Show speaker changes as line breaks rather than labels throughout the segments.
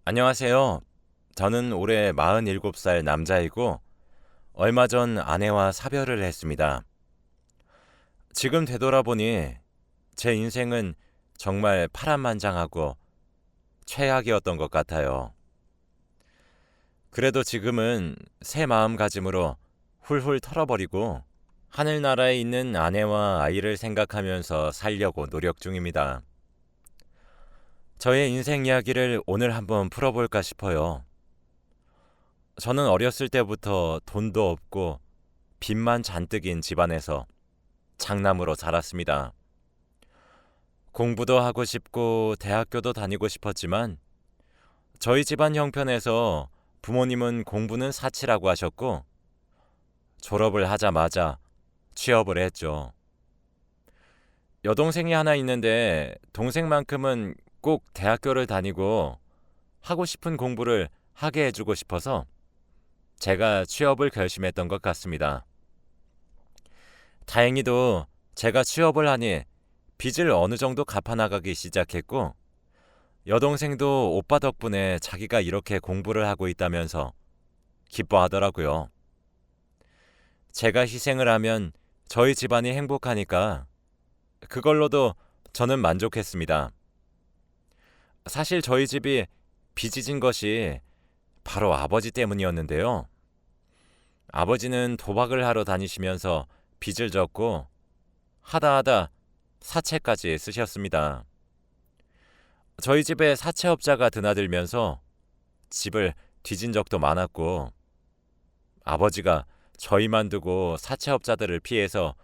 안녕하세요. 저는 올해 47살 남자이고 얼마 전 아내와 사별을 했습니다. 지금 되돌아보니 제 인생은 정말 파란만장하고 최악이었던 것 같아요. 그래도 지금은 새 마음가짐으로 훌훌 털어버리고 하늘나라에 있는 아내와 아이를 생각하면서 살려고 노력 중입니다. 저의 인생 이야기를 오늘 한번 풀어볼까 싶어요. 저는 어렸을 때부터 돈도 없고 빚만 잔뜩인 집안에서 장남으로 자랐습니다. 공부도 하고 싶고 대학교도 다니고 싶었지만 저희 집안 형편에서 부모님은 공부는 사치라고 하셨고 졸업을 하자마자 취업을 했죠. 여동생이 하나 있는데 동생만큼은 꼭 대학교를 다니고 하고 싶은 공부를 하게 해주고 싶어서 제가 취업을 결심했던 것 같습니다. 다행히도 제가 취업을 하니 빚을 어느 정도 갚아나가기 시작했고 여동생도 오빠 덕분에 자기가 이렇게 공부를 하고 있다면서 기뻐하더라고요. 제가 희생을 하면 저희 집안이 행복하니까 그걸로도 저는 만족했습니다. 사실 저희 집이 빚이 진 것이 바로 아버지 때문이었는데요. 아버지는 도박을 하러 다니시면서 빚을 졌고 하다 사채까지 쓰셨습니다. 저희 집에 사채업자가 드나들면서 집을 뒤진 적도 많았고 아버지가 저희만 두고 사채업자들을 피해서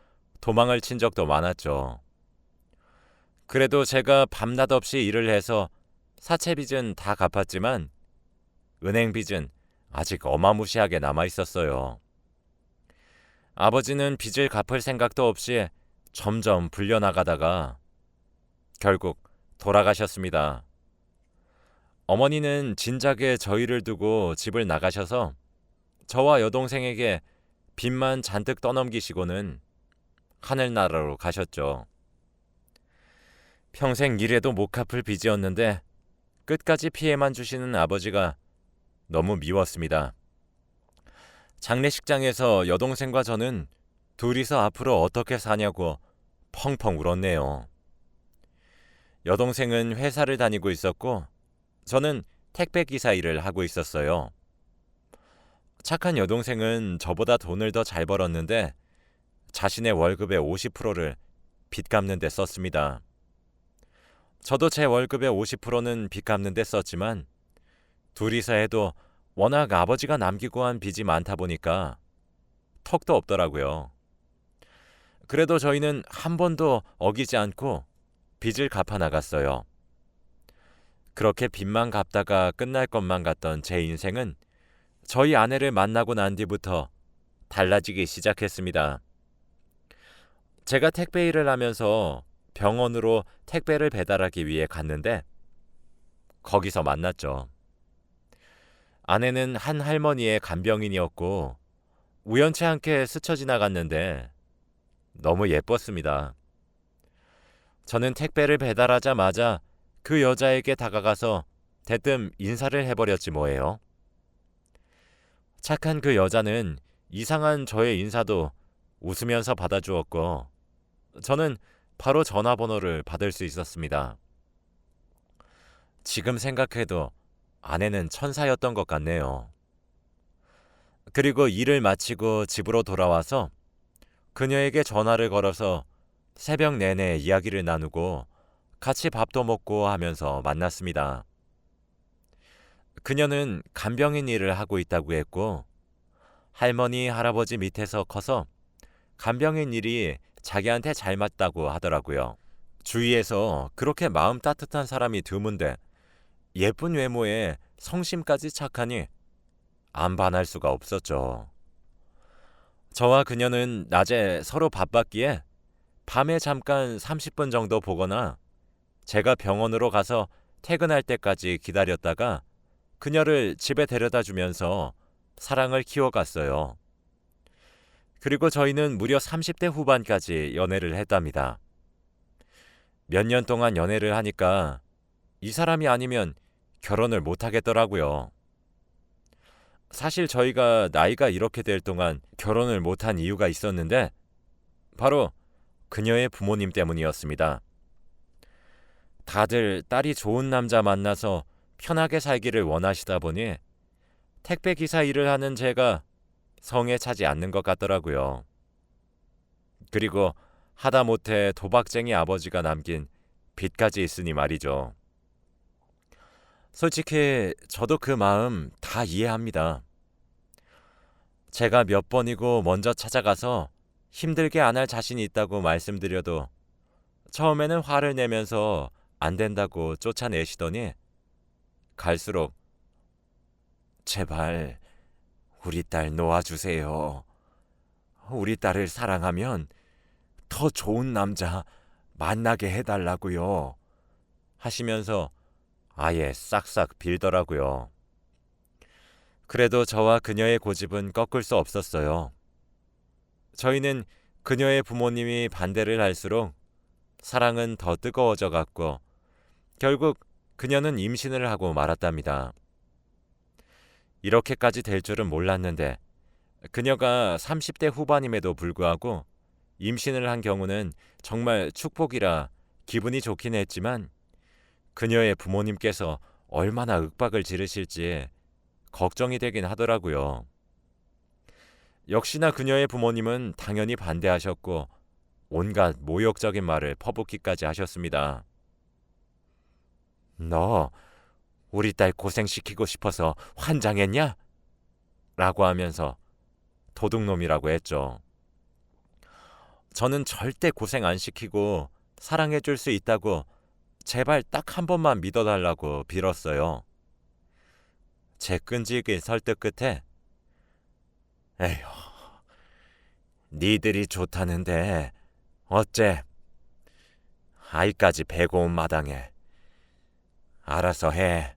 도망을 친 적도 많았죠. 그래도 제가 밤낮 없이 일을 해서 사채 빚은 다 갚았지만 은행 빚은 아직 어마무시하게 남아 있었어요. 아버지는 빚을 갚을 생각도 없이 점점 불려나가다가 결국 돌아가셨습니다. 어머니는 진작에 저희를 두고 집을 나가셔서 저와 여동생에게 빚만 잔뜩 떠넘기시고는 하늘나라로 가셨죠. 평생 일해도 못 갚을 빚이었는데 끝까지 피해만 주시는 아버지가 너무 미웠습니다. 장례식장에서 여동생과 저는 둘이서 앞으로 어떻게 사냐고 펑펑 울었네요. 여동생은 회사를 다니고 있었고 저는 택배기사 일을 하고 있었어요. 착한 여동생은 저보다 돈을 더 잘 벌었는데 자신의 월급의 50%를 빚 갚는 데 썼습니다. 저도 제 월급의 50%는 빚 갚는 데 썼지만 둘이서 해도 워낙 아버지가 남기고 한 빚이 많다 보니까 턱도 없더라고요. 그래도 저희는 한 번도 어기지 않고 빚을 갚아 나갔어요. 그렇게 빚만 갚다가 끝날 것만 같던 제 인생은 저희 아내를 만나고 난 뒤부터 달라지기 시작했습니다. 제가 택배 일을 하면서 병원으로 택배를 배달하기 위해 갔는데 거기서 만났죠. 아내는 한 할머니의 간병인이었고 우연치 않게 스쳐 지나갔는데 너무 예뻤습니다. 저는 택배를 배달하자마자 그 여자에게 다가가서 대뜸 인사를 해버렸지 뭐예요. 착한 그 여자는 이상한 저의 인사도 웃으면서 받아주었고 저는 바로 전화번호를 받을 수 있었습니다. 지금 생각해도 아내는 천사였던 것 같네요. 그리고 일을 마치고 집으로 돌아와서 그녀에게 전화를 걸어서 새벽 내내 이야기를 나누고 같이 밥도 먹고 하면서 만났습니다. 그녀는 간병인 일을 하고 있다고 했고 할머니, 할아버지 밑에서 커서 간병인 일이 자기한테 잘 맞다고 하더라고요. 주위에서 그렇게 마음 따뜻한 사람이 드문데 예쁜 외모에 성심까지 착하니 안 반할 수가 없었죠. 저와 그녀는 낮에 서로 바빴기에 밤에 잠깐 30분 정도 보거나 제가 병원으로 가서 퇴근할 때까지 기다렸다가 그녀를 집에 데려다 주면서 사랑을 키워갔어요. 그리고 저희는 무려 30대 후반까지 연애를 했답니다. 몇 년 동안 연애를 하니까 이 사람이 아니면 결혼을 못 하겠더라고요. 사실 저희가 나이가 이렇게 될 동안 결혼을 못한 이유가 있었는데 바로 그녀의 부모님 때문이었습니다. 다들 딸이 좋은 남자 만나서 편하게 살기를 원하시다 보니 택배 기사 일을 하는 제가 성에 차지 않는 것 같더라고요. 그리고 하다못해 도박쟁이 아버지가 남긴 빚까지 있으니 말이죠. 솔직히 저도 그 마음 다 이해합니다. 제가 몇 번이고 먼저 찾아가서 힘들게 안 할 자신이 있다고 말씀드려도 처음에는 화를 내면서 안 된다고 쫓아내시더니 갈수록 제발 우리 딸 놓아주세요. 우리 딸을 사랑하면 더 좋은 남자 만나게 해달라고요. 하시면서 아예 싹싹 빌더라고요. 그래도 저와 그녀의 고집은 꺾을 수 없었어요. 저희는 그녀의 부모님이 반대를 할수록 사랑은 더 뜨거워져 갔고 결국 그녀는 임신을 하고 말았답니다. 이렇게까지 될 줄은 몰랐는데 그녀가 30대 후반임에도 불구하고 임신을 한 경우는 정말 축복이라 기분이 좋긴 했지만 그녀의 부모님께서 얼마나 윽박을 지르실지 걱정이 되긴 하더라고요. 역시나 그녀의 부모님은 당연히 반대하셨고 온갖 모욕적인 말을 퍼붓기까지 하셨습니다. 너 우리 딸 고생시키고 싶어서 환장했냐? 라고 하면서 도둑놈이라고 했죠. 저는 절대 고생 안 시키고 사랑해줄 수 있다고 제발 딱 한 번만 믿어달라고 빌었어요. 제 끈질긴 설득 끝에 에휴, 니들이 좋다는데 어째 아이까지 배고 온 마당에 알아서 해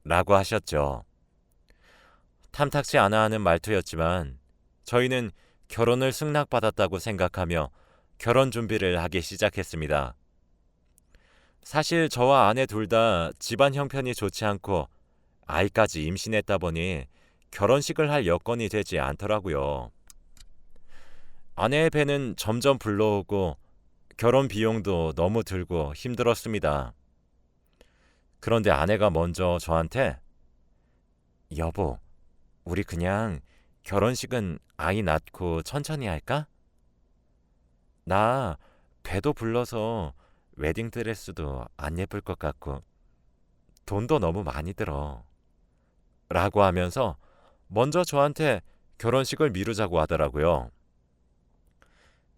라고 하셨죠. 탐탁치 않아 하는 말투였지만 저희는 결혼을 승낙받았다고 생각하며 결혼 준비를 하기 시작했습니다. 사실 저와 아내 둘 다 집안 형편이 좋지 않고 아이까지 임신했다 보니 결혼식을 할 여건이 되지 않더라고요. 아내의 배는 점점 불러오고 결혼 비용도 너무 들고 힘들었습니다. 그런데 아내가 먼저 저한테 여보, 우리 그냥 결혼식은 아이 낳고 천천히 할까? 나 배도 불러서 웨딩드레스도 안 예쁠 것 같고 돈도 너무 많이 들어 라고 하면서 먼저 저한테 결혼식을 미루자고 하더라고요.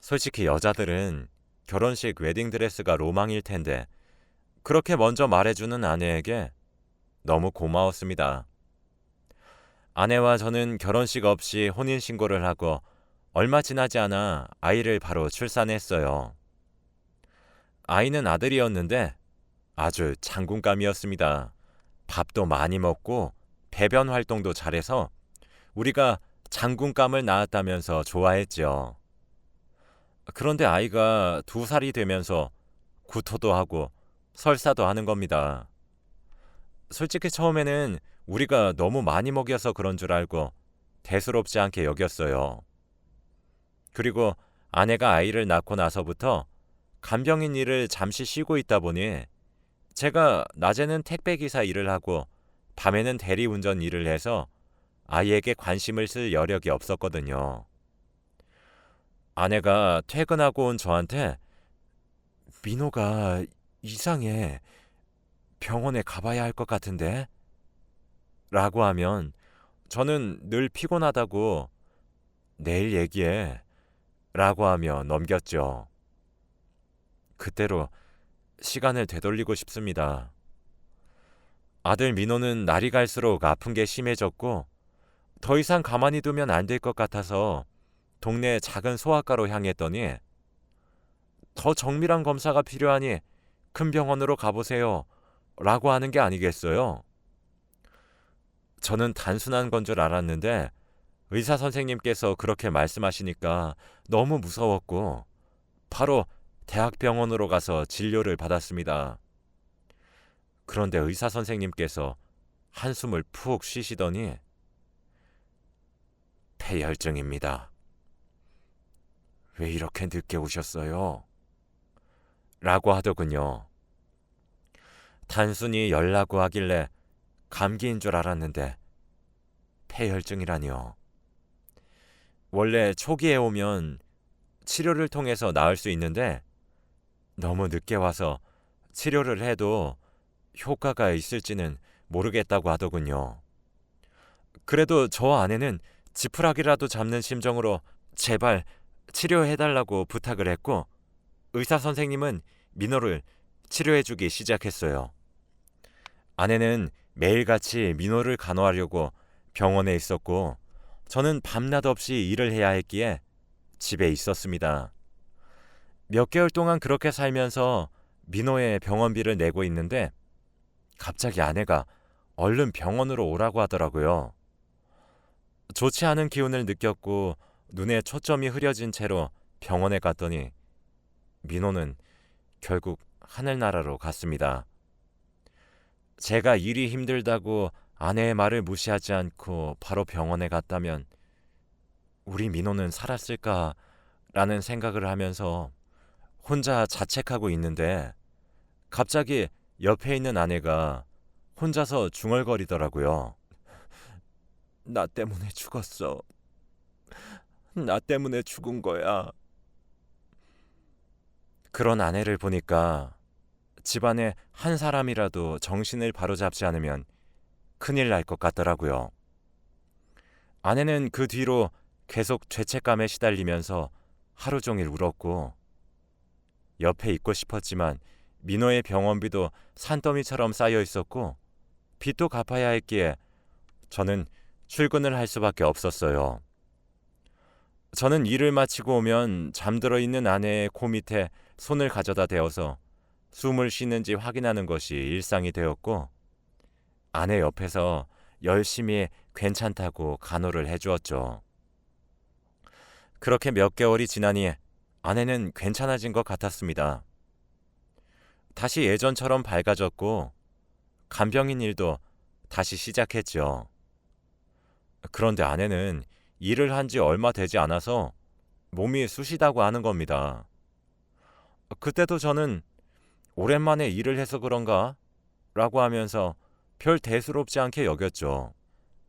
솔직히 여자들은 결혼식 웨딩드레스가 로망일 텐데 그렇게 먼저 말해주는 아내에게 너무 고마웠습니다. 아내와 저는 결혼식 없이 혼인신고를 하고 얼마 지나지 않아 아이를 바로 출산했어요. 아이는 아들이었는데 아주 장군감이었습니다. 밥도 많이 먹고 배변 활동도 잘해서 우리가 장군감을 낳았다면서 좋아했죠. 그런데 아이가 2살이 되면서 구토도 하고 설사도 하는 겁니다. 솔직히 처음에는 우리가 너무 많이 먹여서 그런 줄 알고 대수롭지 않게 여겼어요. 그리고 아내가 아이를 낳고 나서부터 간병인 일을 잠시 쉬고 있다 보니 제가 낮에는 택배기사 일을 하고 밤에는 대리운전 일을 해서 아이에게 관심을 쓸 여력이 없었거든요. 아내가 퇴근하고 온 저한테 민호가 이상해. 병원에 가봐야 할 것 같은데? 라고 하면 저는 늘 피곤하다고 내일 얘기해 라고 하며 넘겼죠. 그때로 시간을 되돌리고 싶습니다. 아들 민호는 날이 갈수록 아픈 게 심해졌고 더 이상 가만히 두면 안 될 것 같아서 동네 작은 소아과로 향했더니 더 정밀한 검사가 필요하니 큰 병원으로 가보세요 라고 하는 게 아니겠어요? 저는 단순한 건 줄 알았는데 의사 선생님께서 그렇게 말씀하시니까 너무 무서웠고 바로 대학병원으로 가서 진료를 받았습니다. 그런데 의사 선생님께서 한숨을 푹 쉬시더니 폐혈증입니다. 왜 이렇게 늦게 오셨어요? 라고 하더군요. 단순히 열나고 하길래 감기인 줄 알았는데 폐혈증이라니요. 원래 초기에 오면 치료를 통해서 나을 수 있는데 너무 늦게 와서 치료를 해도 효과가 있을지는 모르겠다고 하더군요. 그래도 저 아내는 지푸라기라도 잡는 심정으로 제발 치료해달라고 부탁을 했고 의사 선생님은 민호를 치료해주기 시작했어요. 아내는 매일같이 민호를 간호하려고 병원에 있었고 저는 밤낮 없이 일을 해야 했기에 집에 있었습니다. 몇 개월 동안 그렇게 살면서 민호의 병원비를 내고 있는데 갑자기 아내가 얼른 병원으로 오라고 하더라고요. 좋지 않은 기운을 느꼈고 눈에 초점이 흐려진 채로 병원에 갔더니 민호는 결국 하늘나라로 갔습니다. 제가 일이 힘들다고 아내의 말을 무시하지 않고 바로 병원에 갔다면 우리 민호는 살았을까라는 생각을 하면서 혼자 자책하고 있는데 갑자기 옆에 있는 아내가 혼자서 중얼거리더라고요. 나 때문에 죽었어. 나 때문에 죽은 거야. 그런 아내를 보니까 집안에 한 사람이라도 정신을 바로잡지 않으면 큰일 날 것 같더라고요. 아내는 그 뒤로 계속 죄책감에 시달리면서 하루 종일 울었고 옆에 있고 싶었지만 민호의 병원비도 산더미처럼 쌓여 있었고 빚도 갚아야 했기에 저는 출근을 할 수밖에 없었어요. 저는 일을 마치고 오면 잠들어 있는 아내의 코 밑에 손을 가져다 대어서 숨을 쉬는지 확인하는 것이 일상이 되었고 아내 옆에서 열심히 괜찮다고 간호를 해주었죠. 그렇게 몇 개월이 지나니 아내는 괜찮아진 것 같았습니다. 다시 예전처럼 밝아졌고 간병인 일도 다시 시작했죠. 그런데 아내는 일을 한 지 얼마 되지 않아서 몸이 쑤시다고 하는 겁니다. 그때도 저는 오랜만에 일을 해서 그런가? 라고 하면서 별 대수롭지 않게 여겼죠.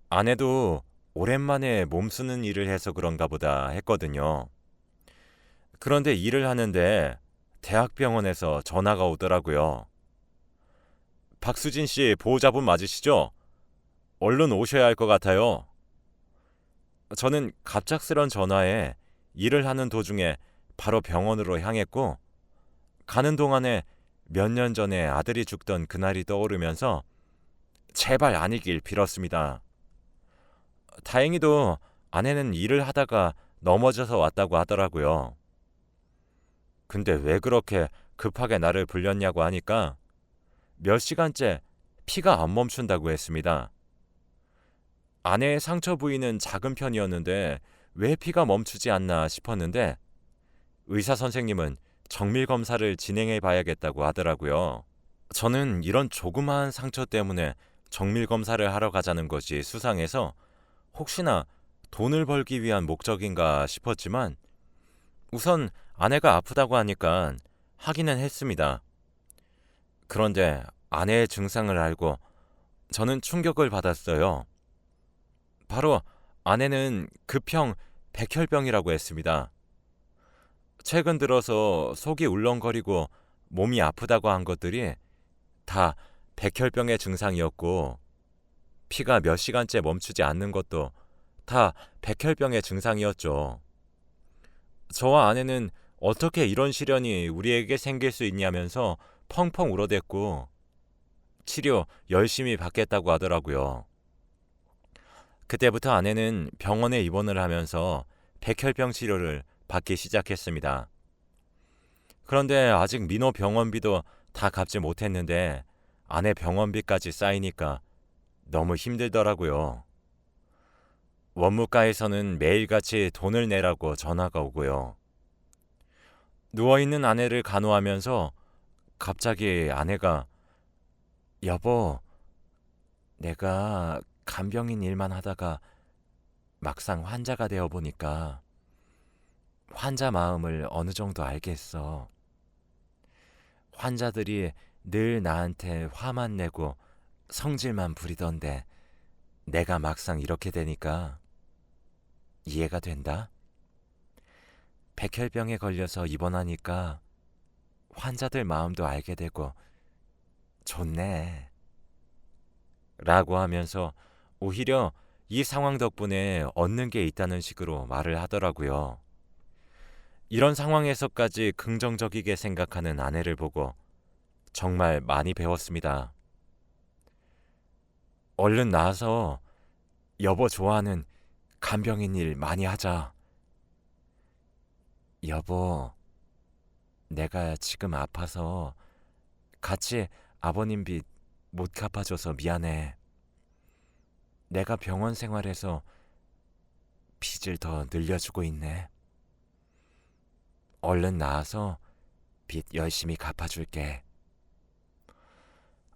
아내도 오랜만에 몸 쓰는 일을 해서 그런가 보다 했거든요. 그런데 일을 하는데 대학병원에서 전화가 오더라고요. 박수진 씨 보호자분 맞으시죠? 얼른 오셔야 할 것 같아요. 저는 갑작스런 전화에 일을 하는 도중에 바로 병원으로 향했고 가는 동안에 몇 년 전에 아들이 죽던 그날이 떠오르면서 제발 아니길 빌었습니다. 다행히도 아내는 일을 하다가 넘어져서 왔다고 하더라고요. 근데 왜 그렇게 급하게 나를 불렀냐고 하니까 몇 시간째 피가 안 멈춘다고 했습니다. 아내의 상처 부위는 작은 편이었는데 왜 피가 멈추지 않나 싶었는데 의사 선생님은 정밀 검사를 진행해 봐야겠다고 하더라고요. 저는 이런 조그마한 상처 때문에 정밀 검사를 하러 가자는 것이 수상해서 혹시나 돈을 벌기 위한 목적인가 싶었지만 우선 아내가 아프다고 하니까 하기는 했습니다. 그런데 아내의 증상을 알고 저는 충격을 받았어요. 바로 아내는 급형 백혈병이라고 했습니다. 최근 들어서 속이 울렁거리고 몸이 아프다고 한 것들이 다 백혈병의 증상이었고 피가 몇 시간째 멈추지 않는 것도 다 백혈병의 증상이었죠. 저와 아내는 어떻게 이런 시련이 우리에게 생길 수 있냐면서 펑펑 울어댔고 치료 열심히 받겠다고 하더라고요. 그때부터 아내는 병원에 입원을 하면서 백혈병 치료를 받기 시작했습니다. 그런데 아직 민호 병원비도 다 갚지 못했는데 아내 병원비까지 쌓이니까 너무 힘들더라고요. 원무과에서는 매일같이 돈을 내라고 전화가 오고요. 누워있는 아내를 간호하면서 갑자기 아내가 여보, 내가 간병인 일만 하다가 막상 환자가 되어 보니까 환자 마음을 어느 정도 알겠어. 환자들이 늘 나한테 화만 내고 성질만 부리던데 내가 막상 이렇게 되니까 이해가 된다. 백혈병에 걸려서 입원하니까 환자들 마음도 알게 되고 좋네. 라고 하면서 오히려 이 상황 덕분에 얻는 게 있다는 식으로 말을 하더라고요. 이런 상황에서까지 긍정적이게 생각하는 아내를 보고 정말 많이 배웠습니다. 얼른 나와서 여보 좋아하는 간병인 일 많이 하자. 여보, 내가 지금 아파서 같이 아버님 빚 못 갚아줘서 미안해. 내가 병원 생활에서 빚을 더 늘려주고 있네. 얼른 나와서 빚 열심히 갚아줄게.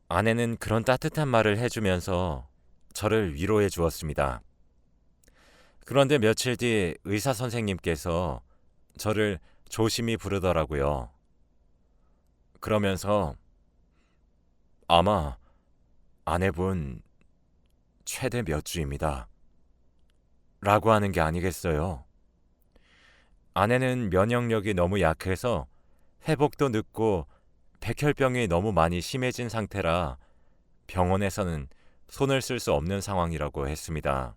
아내는 그런 따뜻한 말을 해주면서 저를 위로해 주었습니다. 그런데 며칠 뒤 의사 선생님께서 저를 조심히 부르더라고요. 그러면서 아마 아내분 최대 몇 주입니다. 라고 하는 게 아니겠어요. 아내는 면역력이 너무 약해서 회복도 늦고 백혈병이 너무 많이 심해진 상태라 병원에서는 손을 쓸 수 없는 상황이라고 했습니다.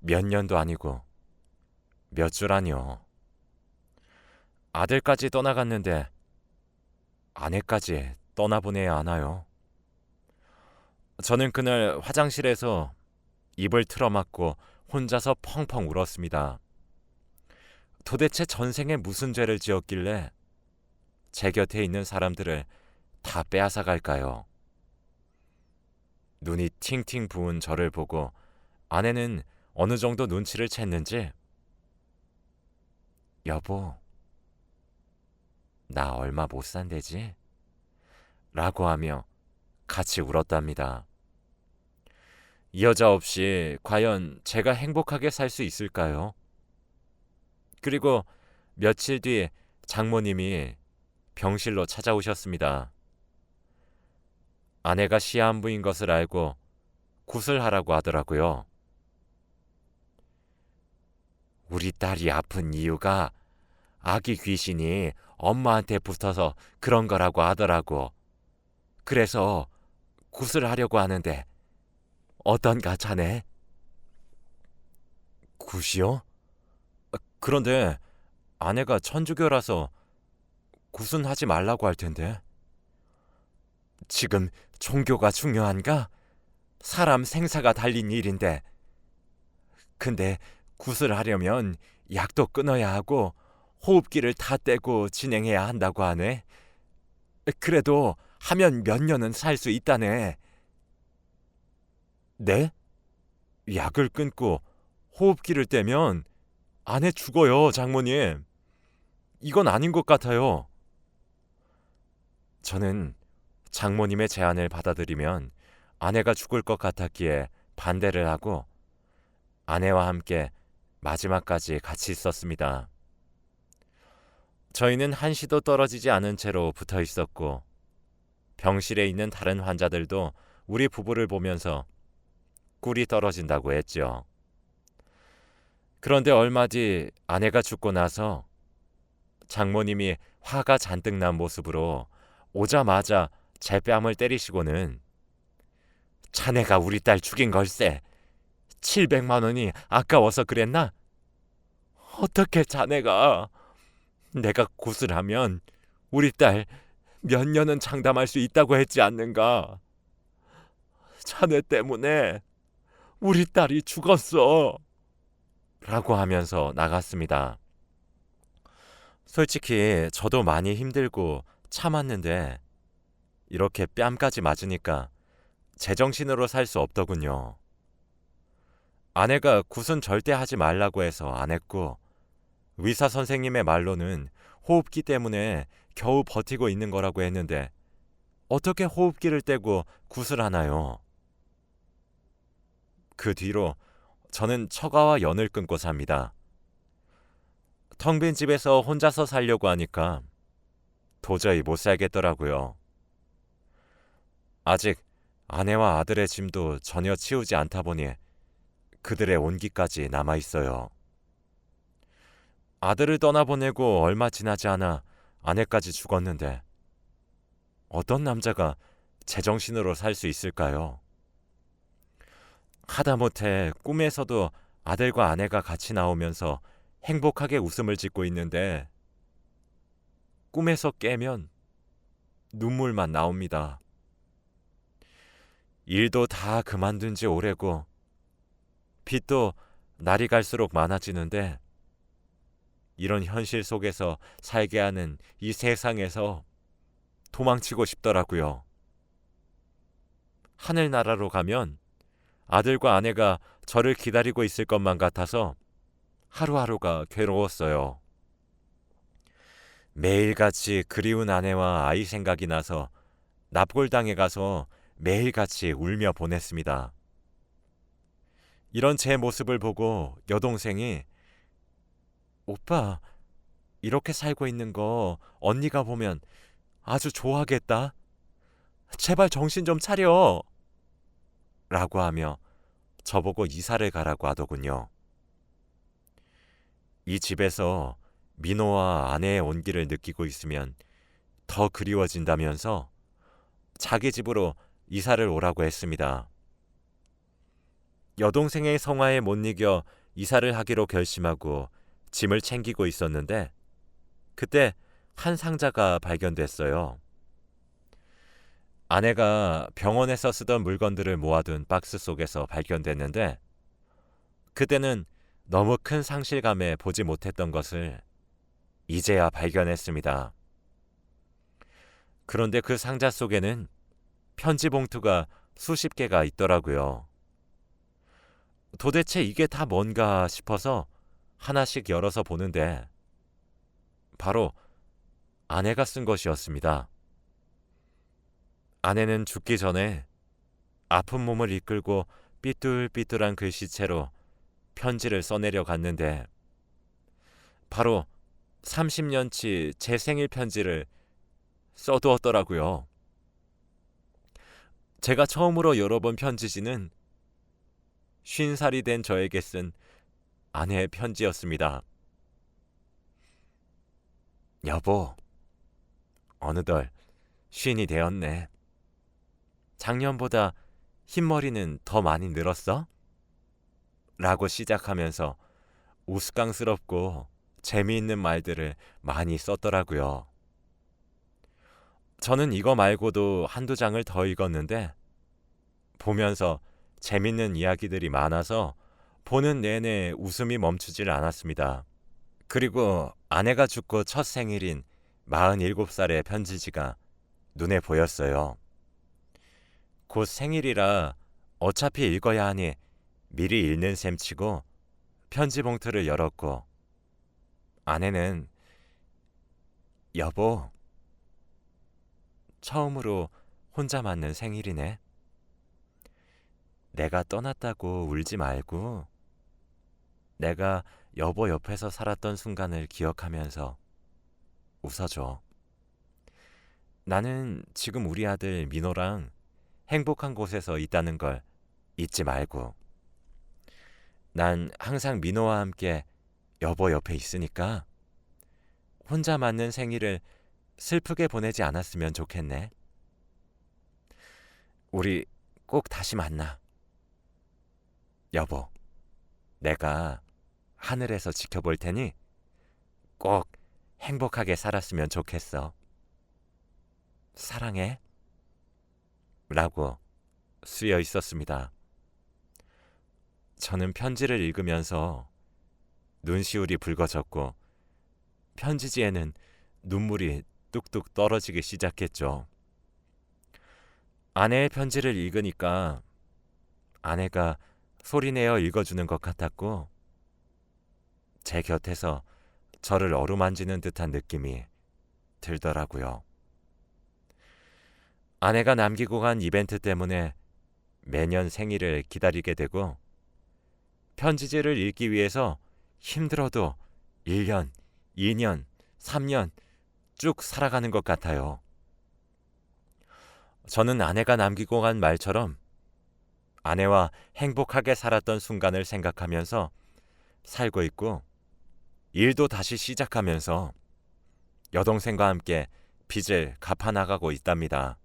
몇 년도 아니고 몇 주라니요. 아들까지 떠나갔는데 아내까지 떠나보내야 하나요? 저는 그날 화장실에서 입을 틀어막고 혼자서 펑펑 울었습니다. 도대체 전생에 무슨 죄를 지었길래 제 곁에 있는 사람들을 다 빼앗아 갈까요? 눈이 팅팅 부은 저를 보고 아내는 어느 정도 눈치를 챘는지 여보, 나 얼마 못 산대지? 라고 하며 같이 울었답니다. 이 여자 없이 과연 제가 행복하게 살 수 있을까요? 그리고 며칠 뒤 장모님이 병실로 찾아오셨습니다. 아내가 시한부인 것을 알고 구슬하라고 하더라고요. 우리 딸이 아픈 이유가 아기 귀신이 엄마한테 붙어서 그런 거라고 하더라고. 그래서 구슬하려고 하는데 어떤가 자네? 굿이요? 그런데 아내가 천주교라서 굿은 하지 말라고 할 텐데. 지금 종교가 중요한가? 사람 생사가 달린 일인데. 근데 굿을 하려면 약도 끊어야 하고 호흡기를 다 떼고 진행해야 한다고 하네. 그래도 하면 몇 년은 살 수 있다네. 네? 약을 끊고 호흡기를 떼면 아내 죽어요, 장모님. 이건 아닌 것 같아요. 저는 장모님의 제안을 받아들이면 아내가 죽을 것 같았기에 반대를 하고 아내와 함께 마지막까지 같이 있었습니다. 저희는 한시도 떨어지지 않은 채로 붙어 있었고 병실에 있는 다른 환자들도 우리 부부를 보면서 꿀이 떨어진다고 했죠. 그런데 얼마 뒤 아내가 죽고 나서 장모님이 화가 잔뜩 난 모습으로 오자마자 제 뺨을 때리시고는 자네가 우리 딸 죽인 걸세. 700만 원이 아까워서 그랬나? 어떻게 자네가 내가 굿을 하면 우리 딸 몇 년은 장담할 수 있다고 했지 않는가? 자네 때문에 우리 딸이 죽었어. 라고 하면서 나갔습니다. 솔직히 저도 많이 힘들고 참았는데 이렇게 뺨까지 맞으니까 제정신으로 살 수 없더군요. 아내가 굿은 절대 하지 말라고 해서 안 했고 의사 선생님의 말로는 호흡기 때문에 겨우 버티고 있는 거라고 했는데 어떻게 호흡기를 떼고 굿을 하나요? 그 뒤로 저는 처가와 연을 끊고 삽니다. 텅 빈 집에서 혼자서 살려고 하니까 도저히 못 살겠더라고요. 아직 아내와 아들의 짐도 전혀 치우지 않다 보니 그들의 온기까지 남아 있어요. 아들을 떠나보내고 얼마 지나지 않아 아내까지 죽었는데 어떤 남자가 제정신으로 살 수 있을까요? 하다못해 꿈에서도 아들과 아내가 같이 나오면서 행복하게 웃음을 짓고 있는데 꿈에서 깨면 눈물만 나옵니다. 일도 다 그만둔 지 오래고 빚도 날이 갈수록 많아지는데 이런 현실 속에서 살게 하는 이 세상에서 도망치고 싶더라고요. 하늘나라로 가면 아들과 아내가 저를 기다리고 있을 것만 같아서 하루하루가 괴로웠어요. 매일같이 그리운 아내와 아이 생각이 나서 납골당에 가서 매일같이 울며 보냈습니다. 이런 제 모습을 보고 여동생이 오빠, 이렇게 살고 있는 거 언니가 보면 아주 좋아하겠다. 제발 정신 좀 차려. 라고 하며 저보고 이사를 가라고 하더군요. 이 집에서 민호와 아내의 온기를 느끼고 있으면 더 그리워진다면서 자기 집으로 이사를 오라고 했습니다. 여동생의 성화에 못 이겨 이사를 하기로 결심하고 짐을 챙기고 있었는데 그때 한 상자가 발견됐어요. 아내가 병원에서 쓰던 물건들을 모아둔 박스 속에서 발견됐는데 그때는 너무 큰 상실감에 보지 못했던 것을 이제야 발견했습니다. 그런데 그 상자 속에는 편지 봉투가 수십 개가 있더라고요. 도대체 이게 다 뭔가 싶어서 하나씩 열어서 보는데 바로 아내가 쓴 것이었습니다. 아내는 죽기 전에 아픈 몸을 이끌고 삐뚤삐뚤한 글씨체로 편지를 써내려 갔는데 바로 30년치 제 생일 편지를 써두었더라고요. 제가 처음으로 열어본 편지지는 50살이 된 저에게 쓴 아내의 편지였습니다. 여보, 어느덧 50이 되었네. 작년보다 흰머리는 더 많이 늘었어? 라고 시작하면서 우스꽝스럽고 재미있는 말들을 많이 썼더라고요. 저는 이거 말고도 한두 장을 더 읽었는데 보면서 재밌는 이야기들이 많아서 보는 내내 웃음이 멈추질 않았습니다. 그리고 아내가 죽고 첫 생일인 47살의 편지지가 눈에 보였어요. 곧 생일이라 어차피 읽어야 하니 미리 읽는 셈 치고 편지 봉투를 열었고 아내는 여보, 처음으로 혼자 맞는 생일이네. 내가 떠났다고 울지 말고 내가 여보 옆에서 살았던 순간을 기억하면서 웃어줘. 나는 지금 우리 아들 민호랑 행복한 곳에서 있다는 걸 잊지 말고. 난 항상 민호와 함께 여보 옆에 있으니까 혼자 맞는 생일을 슬프게 보내지 않았으면 좋겠네. 우리 꼭 다시 만나. 여보, 내가 하늘에서 지켜볼 테니 꼭 행복하게 살았으면 좋겠어. 사랑해. 라고 쓰여 있었습니다. 저는 편지를 읽으면서 눈시울이 붉어졌고 편지지에는 눈물이 뚝뚝 떨어지기 시작했죠. 아내의 편지를 읽으니까 아내가 소리내어 읽어주는 것 같았고 제 곁에서 저를 어루만지는 듯한 느낌이 들더라고요. 아내가 남기고 간 이벤트 때문에 매년 생일을 기다리게 되고 편지지를 읽기 위해서 힘들어도 1년, 2년, 3년 쭉 살아가는 것 같아요. 저는 아내가 남기고 간 말처럼 아내와 행복하게 살았던 순간을 생각하면서 살고 있고 일도 다시 시작하면서 여동생과 함께 빚을 갚아나가고 있답니다.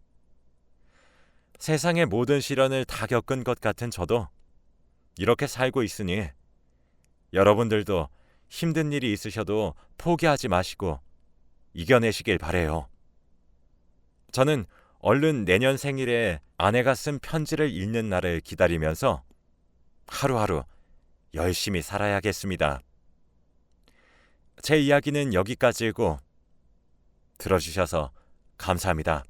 세상의 모든 시련을 다 겪은 것 같은 저도 이렇게 살고 있으니 여러분들도 힘든 일이 있으셔도 포기하지 마시고 이겨내시길 바래요. 저는 얼른 내년 생일에 아내가 쓴 편지를 읽는 날을 기다리면서 하루하루 열심히 살아야겠습니다. 제 이야기는 여기까지이고 들어주셔서 감사합니다.